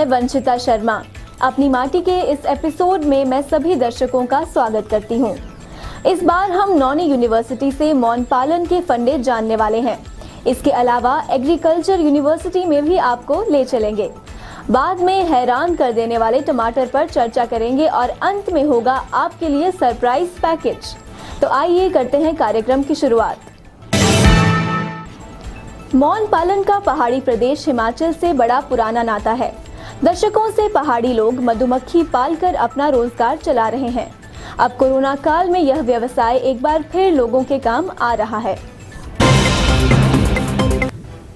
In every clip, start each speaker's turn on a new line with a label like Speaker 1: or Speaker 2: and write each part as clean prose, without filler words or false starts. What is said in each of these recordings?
Speaker 1: वंशिता शर्मा। अपनी माटी के इस एपिसोड में मैं सभी दर्शकों का स्वागत करती हूं। इस बार हम नौनी यूनिवर्सिटी से मौन पालन के फंडे जानने वाले हैं। इसके अलावा एग्रीकल्चर यूनिवर्सिटी में भी आपको ले चलेंगे। बाद में हैरान कर देने वाले टमाटर पर चर्चा करेंगे और अंत में होगा आपके लिए सरप्राइज पैकेज। तो आइए करते हैं कार्यक्रम की शुरुआत। मौन पालन का पहाड़ी प्रदेश हिमाचल से बड़ा पुराना नाता है। दशकों से पहाड़ी लोग मधुमक्खी पालकर अपना रोजगार चला रहे हैं। अब कोरोना काल में यह व्यवसाय एक बार फिर लोगों के काम आ रहा है।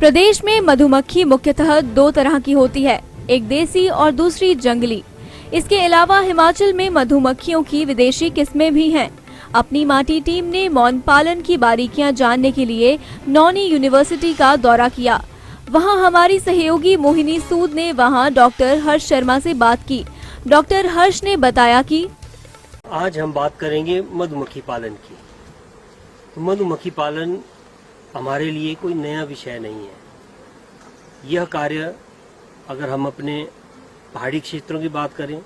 Speaker 1: प्रदेश में मधुमक्खी मुख्यतः दो तरह की होती है, एक देसी और दूसरी जंगली। इसके अलावा हिमाचल में मधुमक्खियों की विदेशी किस्में भी हैं। अपनी माटी टीम ने मौन पालन की बारीकियां जानने के लिए नौनी यूनिवर्सिटी का दौरा किया। वहां हमारी सहयोगी मोहिनी सूद ने वहां डॉक्टर हर्ष शर्मा से बात की। डॉक्टर हर्ष ने बताया कि
Speaker 2: आज हम बात करेंगे मधुमक्खी पालन की। तो मधुमक्खी पालन हमारे लिए कोई नया विषय नहीं है। यह कार्य अगर हम अपने पहाड़ी क्षेत्रों की बात करें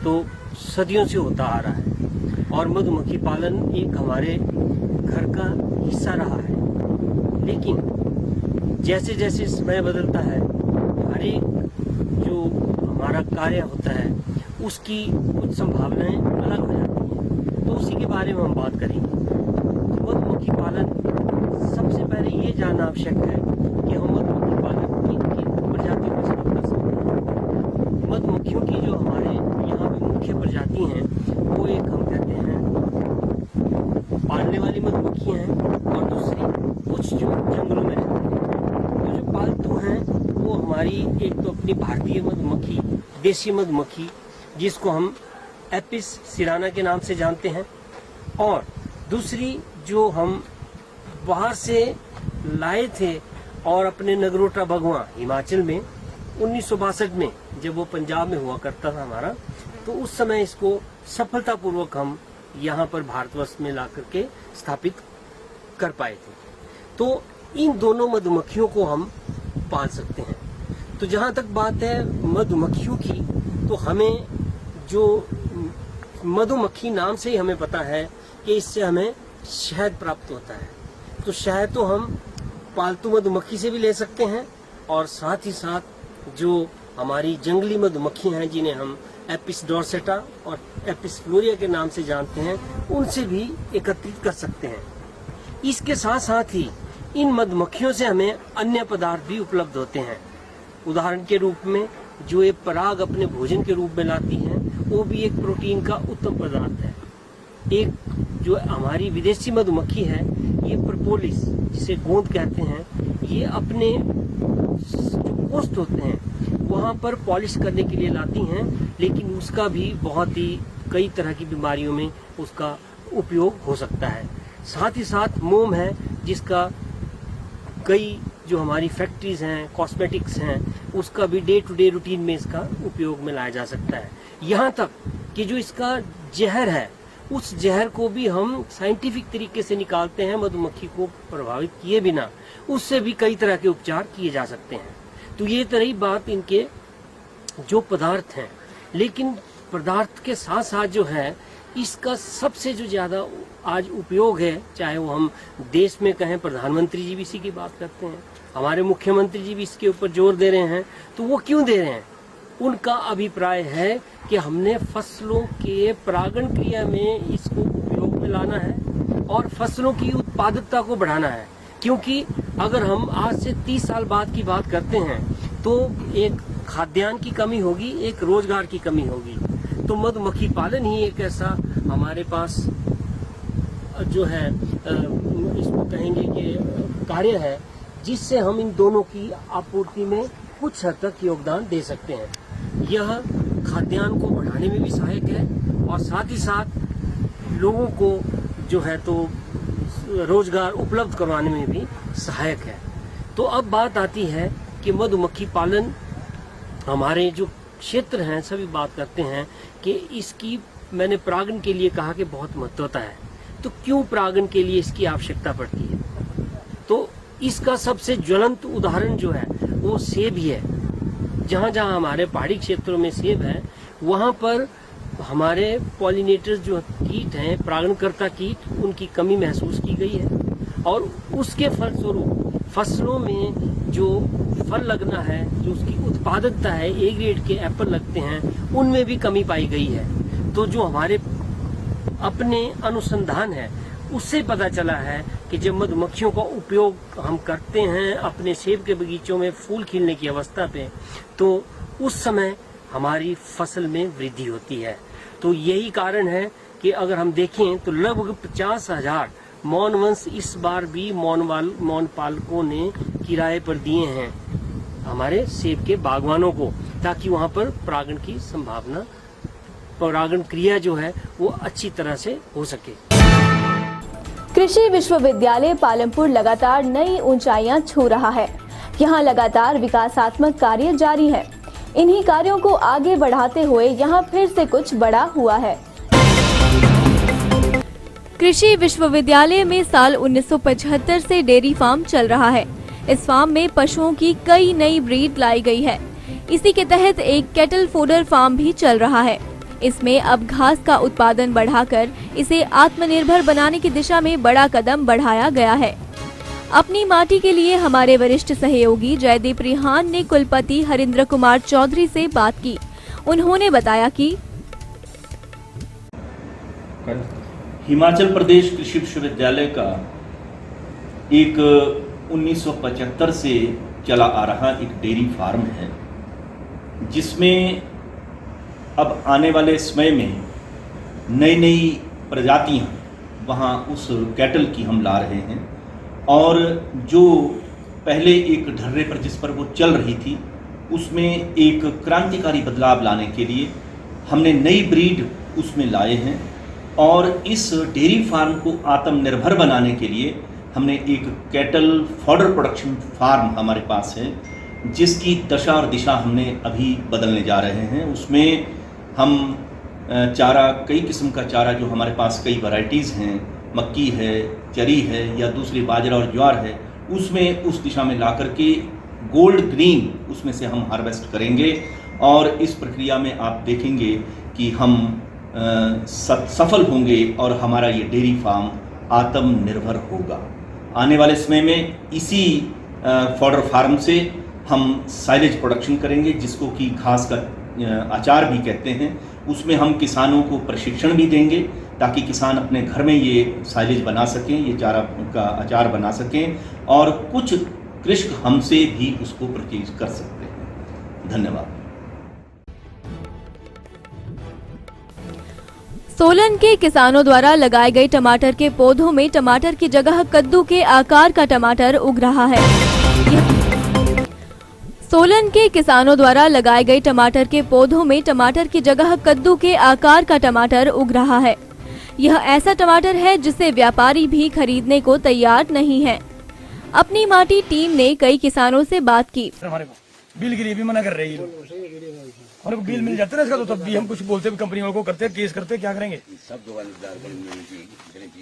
Speaker 2: तो सदियों से होता आ रहा है और मधुमक्खी पालन एक हमारे घर का हिस्सा रहा है। लेकिन जैसे जैसे समय बदलता है, हर एक जो हमारा कार्य होता है उसकी कुछ संभावनाएं अलग हो जाती हैं। तो उसी के बारे में हम बात करेंगे। तो मधुमक्खी पालन सबसे पहले ये जानना आवश्यक है कि हम मधुमक्खी पालन किन किन प्रजातियों में शुरू कर सकते हैं। मधुमक्खियों की जो हमारे यहाँ पे मुख्य प्रजाति हैं वो एक हम कहते हैं पालने वाली मधुमक्खियाँ हैं और दूसरी कुछ जो जंगलों में रहती हैं। तो जो पालतू हैं वो हमारी एक तो अपनी भारतीय मधुमक्खी, देसी मधुमक्खी जिसको हम एपिस सिराना के नाम से जानते हैं, और दूसरी जो हम बाहर से लाए थे और अपने नगरोटा भगवां हिमाचल में 1962 में जब वो पंजाब में हुआ करता था हमारा, तो उस समय इसको सफलतापूर्वक हम यहाँ पर भारतवर्ष में ला करके स्थापित कर पाए थे। तो इन दोनों मधुमक्खियों को हम पाल सकते हैं। तो जहाँ तक बात है मधुमक्खियों की, तो हमें जो मधुमक्खी नाम से ही हमें पता है कि इससे हमें शहद प्राप्त होता है। तो शहद तो हम पालतू मधुमक्खी से भी ले सकते हैं और साथ ही साथ जो हमारी जंगली मधुमक्खी हैं जिन्हें हम एपिस डोर्सेटा और एपिस फ्लोरिया के नाम से जानते हैं, उनसे भी एकत्रित कर सकते हैं। इसके साथ साथ ही इन मधुमक्खियों से हमें अन्य पदार्थ भी उपलब्ध होते हैं। उदाहरण के रूप में जो ये पराग अपने भोजन के रूप में लाती हैं, वो भी एक प्रोटीन का उत्तम पदार्थ है। एक जो हमारी विदेशी मधुमक्खी है, ये प्रपोलिस जिसे गोंद कहते हैं, ये अपने जो पोस्ट होते हैं वहाँ पर पॉलिश करने के लिए लाती हैं, लेकिन उसका भी बहुत ही कई तरह की बीमारियों में उसका उपयोग हो सकता है। साथ ही साथ मोम है जिसका कई जो हमारी फैक्ट्रीज हैं, कॉस्मेटिक्स हैं, उसका भी डे टू डे रूटीन में इसका उपयोग में लाया जा सकता है। यहाँ तक कि जो इसका जहर है, उस जहर को भी हम साइंटिफिक तरीके से निकालते हैं, मधुमक्खी को प्रभावित किए बिना। उससे भी कई तरह के उपचार किए जा सकते हैं। तो ये तरही बात इनके जो पदार्थ हैं। लेकिन पदार्थ के साथ साथ जो है इसका सबसे जो ज़्यादा आज उपयोग है, चाहे वो हम देश में कहें, प्रधानमंत्री जी भी इसी की बात करते हैं, हमारे मुख्यमंत्री जी भी इसके ऊपर जोर दे रहे हैं। तो वो क्यों दे रहे हैं? उनका अभिप्राय है कि हमने फसलों के परागण क्रिया में इसको उपयोग में लाना है और फसलों की उत्पादकता को बढ़ाना है। क्योंकि अगर हम आज से 30 साल बाद की बात करते हैं तो एक खाद्यान्न की कमी होगी, एक रोजगार की कमी होगी। तो मधुमक्खी पालन ही एक ऐसा हमारे पास जो है इसको कहेंगे कि कार्य है जिससे हम इन दोनों की आपूर्ति में कुछ हद तक योगदान दे सकते हैं। यह खाद्यान्न को बढ़ाने में भी सहायक है और साथ ही साथ लोगों को जो है तो रोजगार उपलब्ध करवाने में भी सहायक है। तो अब बात आती है कि मधुमक्खी पालन हमारे जो क्षेत्र हैं सभी बात करते हैं कि इसकी, मैंने परागण के लिए कहा कि बहुत महत्वता है। तो क्यों परागण के लिए इसकी आवश्यकता पड़ती है? तो इसका सबसे ज्वलंत उदाहरण जो है वो सेब ही है। जहाँ जहाँ हमारे पहाड़ी क्षेत्रों में सेब है वहाँ पर हमारे पॉलिनेटर्स जो कीट हैं, परागणकर्ता कीट, उनकी कमी महसूस की गई है और उसके फलस्वरूप फसलों में जो फल लगना है, जो उसकी उत्पादकता है, ए ग्रेड के एप्पल लगते हैं, उनमें भी कमी पाई गई है। तो जो हमारे अपने अनुसंधान है उससे पता चला है कि जब मधुमक्खियों का उपयोग हम करते हैं अपने सेब के बगीचों में फूल खिलने की अवस्था पे, तो उस समय हमारी फसल में वृद्धि होती है। तो यही कारण है कि अगर हम देखें तो लगभग 50,000 मौन वंश इस बार भी मौन पालकों ने किराए पर दिए हैं हमारे सेब के बागवानों को, ताकि वहाँ पर परागण की संभावना, परागण क्रिया जो है वो अच्छी तरह से हो सके।
Speaker 1: कृषि विश्वविद्यालय पालमपुर लगातार नई ऊंचाइयां छू रहा है। यहाँ लगातार विकासात्मक कार्य जारी है। इन्हीं कार्यों को आगे बढ़ाते हुए यहाँ फिर से कुछ बड़ा हुआ है। कृषि विश्वविद्यालय में साल 1975 से डेयरी फार्म चल रहा है। इस फार्म में पशुओं की कई नई ब्रीड लाई गई है। इसी के तहत एक कैटल फूडर फार्म भी चल रहा है। इसमें अब घास का उत्पादन बढ़ाकर इसे आत्मनिर्भर बनाने की दिशा में बड़ा कदम बढ़ाया गया है। अपनी माटी के लिए हमारे वरिष्ठ सहयोगी जयदीप रिहान ने कुलपति हरिंद्र कुमार चौधरी से बात की। उन्होंने बताया कि
Speaker 3: हिमाचल प्रदेश कृषि विश्वविद्यालय का एक 1975 से चला आ रहा एक डेयरी फार्म है, जिसमें अब आने वाले समय में नई नई प्रजातियां वहाँ उस कैटल की हम ला रहे हैं और जो पहले एक ढर्रे पर जिस पर वो चल रही थी उसमें एक क्रांतिकारी बदलाव लाने के लिए हमने नई ब्रीड उसमें लाए हैं और इस डेयरी फार्म को आत्मनिर्भर बनाने के लिए हमने एक कैटल फॉडर प्रोडक्शन फार्म हमारे पास है, जिसकी दशा और दिशा हमने अभी बदलने जा रहे हैं। उसमें हम चारा, कई किस्म का चारा जो हमारे पास कई वैरायटीज़ हैं, मक्की है, चरी है या दूसरी बाजरा और ज्वार है, उसमें उस दिशा में ला करके गोल्ड ग्रीन उसमें से हम हार्वेस्ट करेंगे और इस प्रक्रिया में आप देखेंगे कि हम सफल होंगे और हमारा ये डेयरी फार्म आत्मनिर्भर होगा। आने वाले समय में इसी फॉडर फार्म से हम साइलेज प्रोडक्शन करेंगे, जिसको कि घास का अचार भी कहते हैं। उसमें हम किसानों को प्रशिक्षण भी देंगे ताकि किसान अपने घर में ये साइलेज बना सकें, ये चारा का अचार बना सकें और कुछ कृषक हमसे भी उसको परचेज कर सकते हैं। धन्यवाद।
Speaker 1: सोलन के किसानों द्वारा लगाए गए टमाटर के पौधों में टमाटर की जगह कद्दू के आकार का टमाटर उग रहा है। सोलन के किसानों द्वारा लगाए गए टमाटर के पौधों में टमाटर की जगह कद्दू के आकार का टमाटर उग रहा है। यह ऐसा टमाटर है जिसे व्यापारी भी खरीदने को तैयार नहीं है। अपनी माटी टीम ने कई किसानों से बात की।
Speaker 4: हमारे को बिल के लिए भी मना कर रही है, हमारे को बिल मिल जाता है इसका, तो तब भी हम कुछ बोलते भी कंपनी वालों को करते हैं, केस करते हैं, क्या करेंगे। सब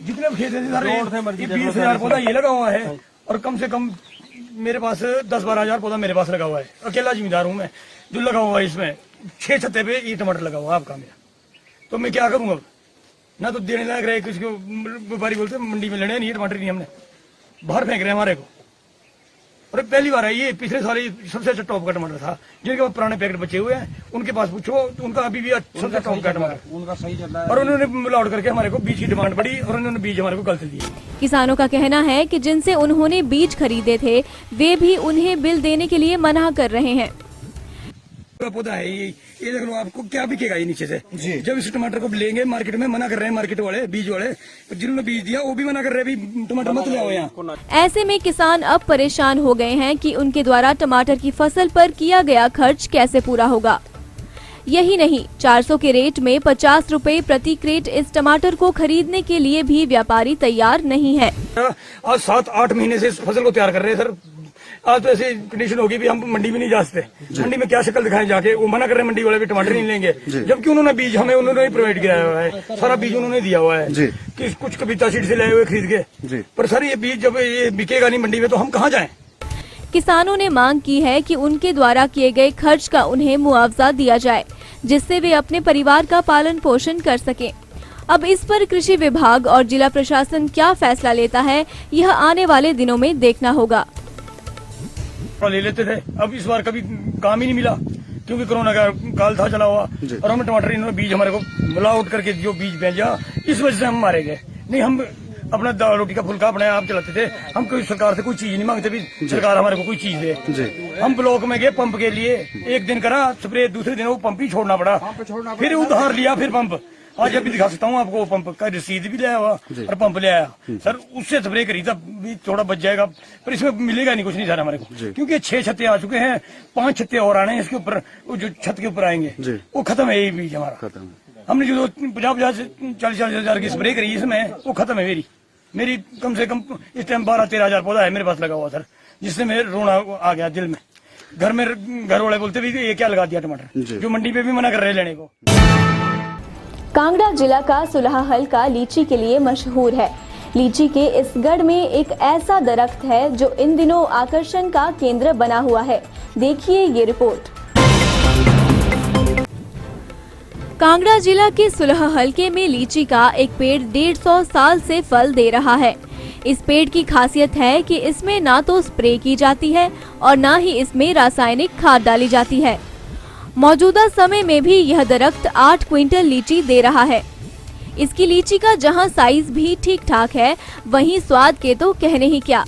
Speaker 4: जितने खेत है सारे 20,000 पौधा ये लगा हुआ है और कम से कम मेरे पास 10-12 हजार पौधा मेरे पास लगा हुआ है। अकेला जिम्मेदार हूँ मैं जो लगा हुआ है। इसमें 6 छत्ते पे ये टमाटर लगा हुआ है आपका मेरा, तो मैं क्या करूँगा। ना तो देने लायक रहे, किसी को व्यापारी बोलते मंडी में लेने नहीं टमाटर, नहीं हमने बाहर फेंक रहे हमारे को। और पहली बार है ये, पिछले साल सबसे अच्छा टॉप का टमाटर था। जिनके पास पुराने पैकेट बचे हुए हैं उनके पास पूछो, उनका अभी भी सबसे टॉप का टमाटर उनका सही चल रहा है। और उन्होंने मिलावट करके हमारे को बीज की डिमांड बढ़ी और उन्होंने बीज हमारे को गलत दिए।
Speaker 1: किसानों का कहना है कि जिनसे उन्होंने बीज खरीदे थे वे भी उन्हें बिल देने के लिए मना कर रहे हैं।
Speaker 4: पौधा है ये देख लो, आपको क्या बिकेगा ये नीचे से जी। जब इस टमाटर को लेंगे मार्केट में, मना कर रहे हैं मार्केट वाले, बीज वाले, जिन्होंने बीज दिया वो भी मना कर रहे हैं टमाटर मत ले आओ यहाँ।
Speaker 1: ऐसे में किसान अब परेशान हो गए हैं कि उनके द्वारा टमाटर की फसल पर किया गया खर्च कैसे पूरा होगा। यही नहीं, 400 के रेट में 50 रुपए प्रति क्रेट इस टमाटर को खरीदने के लिए भी व्यापारी तैयार नहीं है।
Speaker 4: आज 7-8 महीने से इस फसल को तैयार कर रहे हैं सर। आज तो ऐसी कंडीशन होगी भी हम मंडी में नहीं जा सकते। मंडी में क्या शक्ल दिखाएं जाके, वो मना कर रहे हैं मंडी वाले भी टमाटर नहीं लेंगे, जबकि उन्होंने बीज हमें उन्होंने प्रोवाइड किया हुआ है, सारा बीज उन्होंने दिया हुआ है कि कुछ कविता सीड से लाए हुए खरीद के। पर सर ये बीज जब ये बिकेगा नहीं मंडी में तो हम कहाँ जाएं।
Speaker 1: किसानों ने मांग की है कि उनके द्वारा किए गए खर्च का उन्हें मुआवजा दिया जाए, जिससे वे अपने परिवार का पालन पोषण कर सकें। अब इस पर कृषि विभाग और जिला प्रशासन क्या फैसला लेता है, यह आने वाले दिनों में देखना होगा।
Speaker 4: ले लेते थे, अब इस बार कभी काम ही नहीं मिला क्योंकि कोरोना का काल था चला हुआ, और हमें टमाटर इन्होंने बीज हमारे को मिलावट करके जो बीज भेजा, इस वजह से हम मारे गए। नहीं, हम अपना दाल रोटी का फुल्का अपने आप चलाते थे, हम कोई सरकार से कोई चीज नहीं मांगते भी सरकार हमारे को कोई चीज दे। हम ब्लॉक में गए पंप के लिए, एक दिन करा स्प्रे, दूसरे दिन वो पंप ही छोड़ना पड़ा, फिर उधार लिया, फिर पंप। आज अभी दिखा सकता हूँ आपको, पंप का रसीद भी लाया हुआ और पंप ले आया सर, उससे स्प्रे करी था, भी थोड़ा बच जाएगा, पर इसमें मिलेगा नहीं, कुछ नहीं सर हमारे को, क्योंकि 6 छत्ते आ चुके हैं, 5 छत्ते और आने हैं इसके ऊपर, जो छत के ऊपर आएंगे वो खत्म है, ये बीज हमारा खत्म। हमने जो 50-50 40 हजार की स्प्रे करी इसमें, वो खत्म है। मेरी कम से कम इस टाइम 12-13 हजार पौधा है मेरे पास लगा हुआ सर, जिससे मेरे रोना आ गया दिल में। घर वाले बोलते भी ये क्या लगा दिया टमाटर, जो मंडी पे भी मना कर रहे लेने को।
Speaker 1: कांगड़ा जिला का सुलह हल्का लीची के लिए मशहूर है। लीची के इस गढ़ में एक ऐसा दरख्त है जो इन दिनों आकर्षण का केंद्र बना हुआ है। देखिए ये रिपोर्ट। कांगड़ा जिला के सुलह हल्के में लीची का एक पेड़ 150 साल से फल दे रहा है। इस पेड़ की खासियत है कि इसमें ना तो स्प्रे की जाती है और ना ही इसमें रासायनिक खाद डाली जाती है। मौजूदा समय में भी यह दरख्त 8 क्विंटल लीची दे रहा है। इसकी लीची का जहां साइज भी ठीक ठाक है, वहीं स्वाद के तो कहने ही क्या।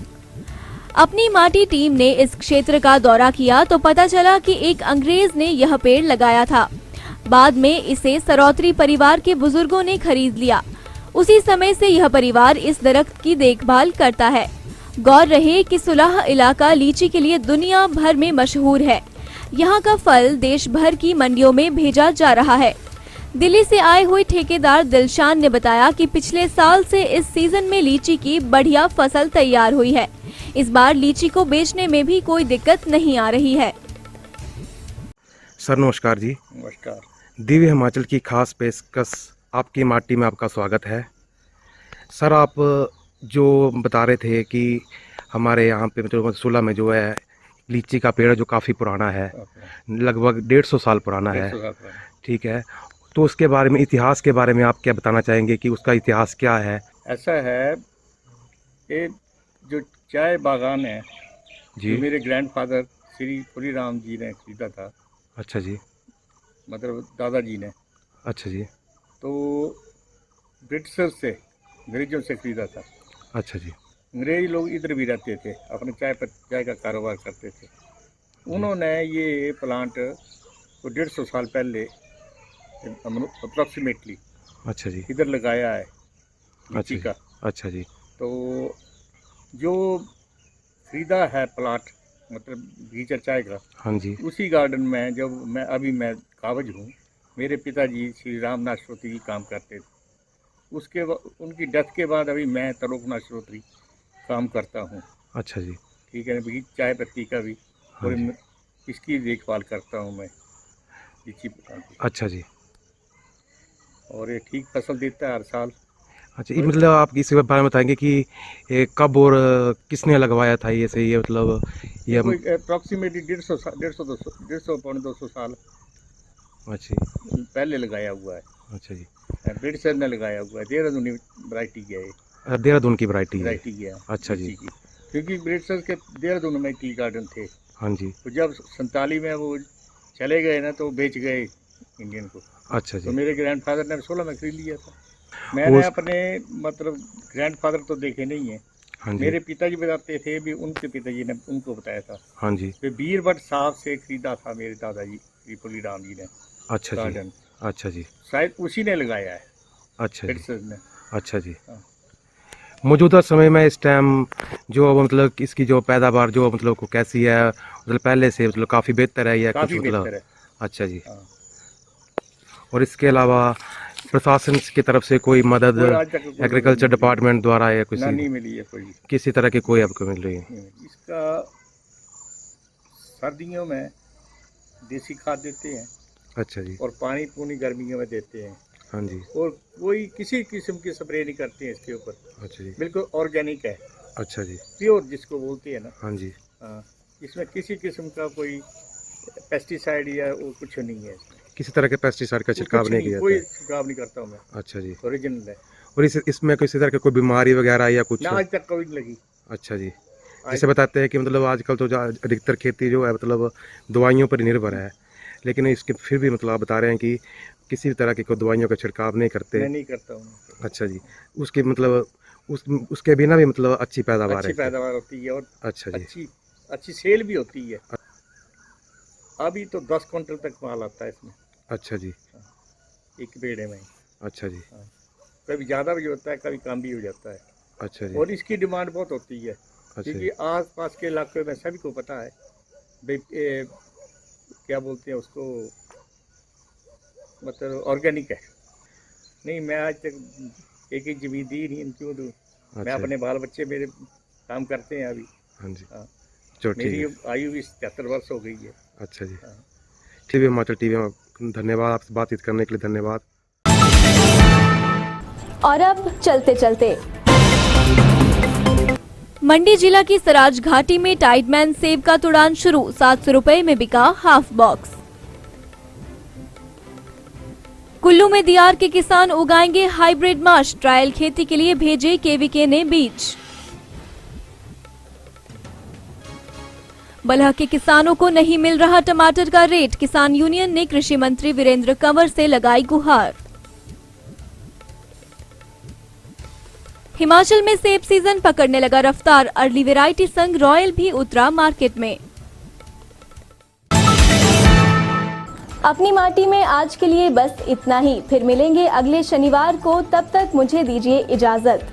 Speaker 1: अपनी माटी टीम ने इस क्षेत्र का दौरा किया तो पता चला कि एक अंग्रेज ने यह पेड़ लगाया था। बाद में इसे सरौत्री परिवार के बुजुर्गों ने खरीद लिया। उसी समय से यह परिवार इस दरख्त की देखभाल करता है। गौर रहे कि सुलह इलाका लीची के लिए दुनिया भर में मशहूर है। यहाँ का फल देश भर की मंडियों में भेजा जा रहा है। दिल्ली से आए हुए ठेकेदार दिलशान ने बताया कि पिछले साल से इस सीजन में लीची की बढ़िया फसल तैयार हुई है। इस बार लीची को बेचने में भी कोई दिक्कत नहीं आ रही है।
Speaker 5: सर नमस्कार जी।
Speaker 4: नमस्कार।
Speaker 5: दिव्य हिमाचल की खास पेशकश आपकी माटी में आपका स्वागत है। सर आप जो बता रहे थे कि हमारे यहाँ पे मतलब सुलह में जो है लीची का पेड़ जो काफ़ी पुराना है, लगभग 150 साल पुराना है, ठीक है, तो उसके बारे में, इतिहास के बारे में आप क्या बताना चाहेंगे कि उसका इतिहास क्या है?
Speaker 6: ऐसा है, ये जो चाय बागान है जी, मेरे ग्रैंडफादर श्री पुरी राम जी ने खरीदा था।
Speaker 5: अच्छा जी।
Speaker 6: मतलब दादाजी ने।
Speaker 5: अच्छा जी।
Speaker 6: तो ब्रिटिशर से, अंग्रेजों से खरीदा था।
Speaker 5: अच्छा जी।
Speaker 6: अंग्रेज लोग इधर भी रहते थे, अपने चाय का कारोबार करते थे। उन्होंने ये प्लांट को 150 साल पहले अप्रॉक्सीमेटली
Speaker 5: अच्छा जी
Speaker 6: इधर लगाया है लीची का।
Speaker 5: अच्छा जी।
Speaker 6: तो जो खरीदा है प्लाट, मतलब बगीचा चाय का,
Speaker 5: हाँ जी,
Speaker 6: उसी गार्डन में जब मैं काबज हूँ, मेरे पिताजी श्री रामनाथ श्रोत्री जी काम करते थे। उसके उनकी डेथ के बाद अभी मैं त्रिलोकनाथ श्रोत्री काम करता हूँ।
Speaker 5: अच्छा जी।
Speaker 6: ठीक है, बगीचा चाय पत्ती का भी और इसकी देखभाल करता हूँ मैं, लीची की।
Speaker 5: अच्छा जी।
Speaker 6: और ये ठीक फसल देता है हर साल।
Speaker 5: अच्छा, ये मतलब आप इसके बारे में बताएंगे कि ये कब और किसने लगवाया था ये से, ये मतलब ये
Speaker 6: अप्रॉक्सीमेटली 150 पौने 200 साल
Speaker 5: अच्छा
Speaker 6: पहले लगाया हुआ है।
Speaker 5: अच्छा जी।
Speaker 6: ब्रिटिशर ने लगाया हुआ है, देहरादूनी वैरायटी की है ये।
Speaker 5: देहरादून की वैरायटी
Speaker 6: है।
Speaker 5: अच्छा जी।
Speaker 6: क्योंकि ब्रिटिशर के देहरादून में टी गार्डन थे।
Speaker 5: हाँ जी।
Speaker 6: तो जब 47 में वो चले गए ना, तो बेच गए इंडियन को।
Speaker 5: अच्छा जी।
Speaker 6: तो मेरे ग्रैंडफादर ने 16 में खरीद लिया था। मैंने अपने मतलब ग्रैंडफादर तो देखे नहीं है।
Speaker 5: हाँ जी।
Speaker 6: मेरे पिताजी बताते थे भी, उनके पिताजी ने उनको बताया था।
Speaker 5: हाँ जी।
Speaker 6: तो बीरबट साहब से खरीदा था मेरे दादाजी श्री राम जी ने।
Speaker 5: अच्छा
Speaker 6: गार्डन।
Speaker 5: जी। अच्छा जी।
Speaker 6: शायद उसी ने लगाया है।
Speaker 5: अच्छा जी।
Speaker 6: ने।
Speaker 5: अच्छा जी।
Speaker 6: हाँ।
Speaker 5: मौजूदा समय में इस टाइम जो मतलब इसकी जो पैदावार जो मतलब को कैसी है, मतलब पहले से मतलब काफ़ी बेहतर है या कुछ मतलब? अच्छा जी।
Speaker 6: हाँ।
Speaker 5: और इसके अलावा प्रशासन की तरफ से कोई मदद एग्रीकल्चर डिपार्टमेंट द्वारा या कुछ
Speaker 6: नहीं मिली है, कोई
Speaker 5: किसी तरह की कोई आपको मिल रही है?
Speaker 6: इसका सर्दियों में देसी खाद देते हैं।
Speaker 5: अच्छा जी।
Speaker 6: और पानी पूनी गर्मियों में देते हैं।
Speaker 5: हाँ जी।
Speaker 6: और कोई किसी किस्म की स्प्रे नहीं करते हैं इसके ऊपर।
Speaker 5: अच्छा जी।
Speaker 6: बिल्कुल ऑर्गेनिक है।
Speaker 5: अच्छा जी।
Speaker 6: प्योर जिसको बोलते हैं ना।
Speaker 5: हाँ जी।
Speaker 6: हाँ, इसमें किसी किस्म का कोई पेस्टिसाइड या वो कुछ नहीं है इसमें।
Speaker 5: किसी तरह के पेस्टिसाइड का छिड़काव
Speaker 6: कुछ
Speaker 5: नहीं किया
Speaker 6: कोई
Speaker 5: जाता है?
Speaker 6: छिड़काव नहीं करता हूँ मैं,
Speaker 5: अच्छा जी।
Speaker 6: ओरिजिनल है
Speaker 5: और इसमें किसी तरह की कोई बीमारी वगैरह या कुछ?
Speaker 6: ना, आज तक कभी नहीं लगी।
Speaker 5: अच्छा जी। जैसे बताते हैं कि मतलब आजकल तो अधिकतर खेती जो है मतलब दवाइयों पर ही निर्भर है, लेकिन इसके फिर भी मतलब आप बता रहे हैं कि किसी भी तरह की कोई दवाइयों का छिड़काव नहीं करते?
Speaker 6: मैं नहीं करता हूँ।
Speaker 5: अच्छा जी। उसके मतलब उसके बिना भी मतलब अच्छी पैदावार
Speaker 6: अच्छी
Speaker 5: है?
Speaker 6: पैदावार होती है और
Speaker 5: अच्छा जी।
Speaker 6: अच्छी सेल भी होती है। अभी तो 10 क्विंटल तक माल आता है इसमें।
Speaker 5: अच्छा जी।
Speaker 6: एक पेड़े में।
Speaker 5: अच्छा जी।
Speaker 6: कभी ज़्यादा भी होता है, कभी कम भी हो जाता है।
Speaker 5: अच्छा जी।
Speaker 6: और इसकी डिमांड बहुत होती है,
Speaker 5: अच्छा
Speaker 6: क्योंकि
Speaker 5: जी।
Speaker 6: आस पास के इलाके में सभी को पता है भाई क्या बोलते हैं उसको, मतलब ऑर्गेनिक है। नहीं, मैं आज तक एक ज़मीन दी नहीं, क्यों दूँ? मैं
Speaker 5: अच्छा
Speaker 6: अपने बाल बच्चे मेरे काम करते हैं अभी।
Speaker 5: हाँ जी।
Speaker 6: हाँ।
Speaker 5: चलो ठीक
Speaker 6: मेरी
Speaker 5: है।
Speaker 6: आयु भी 73 वर्ष हो गई है।
Speaker 5: अच्छा जी।
Speaker 6: हाँ।
Speaker 5: टीवी हिमाचल टीवी में धन्यवाद, आपसे बातचीत करने के लिए धन्यवाद।
Speaker 1: और अब चलते चलते मंडी जिला की सराज घाटी में टाइडमैन सेब का तुड़ान शुरू, 700 रुपए में बिका हाफ बॉक्स। कुल्लू में दियार के किसान उगाएंगे हाइब्रिड माश, ट्रायल खेती के लिए भेजे केवीके ने बीज। बलह के किसानों को नहीं मिल रहा टमाटर का रेट, किसान यूनियन ने कृषि मंत्री वीरेंद्र कंवर से लगाई गुहार। हिमाचल में सेब सीजन पकड़ने लगा रफ्तार, अर्ली वैरायटी संग रॉयल भी उतरा मार्केट में। अपनी माटी में आज के लिए बस इतना ही, फिर मिलेंगे अगले शनिवार को, तब तक मुझे दीजिए इजाजत।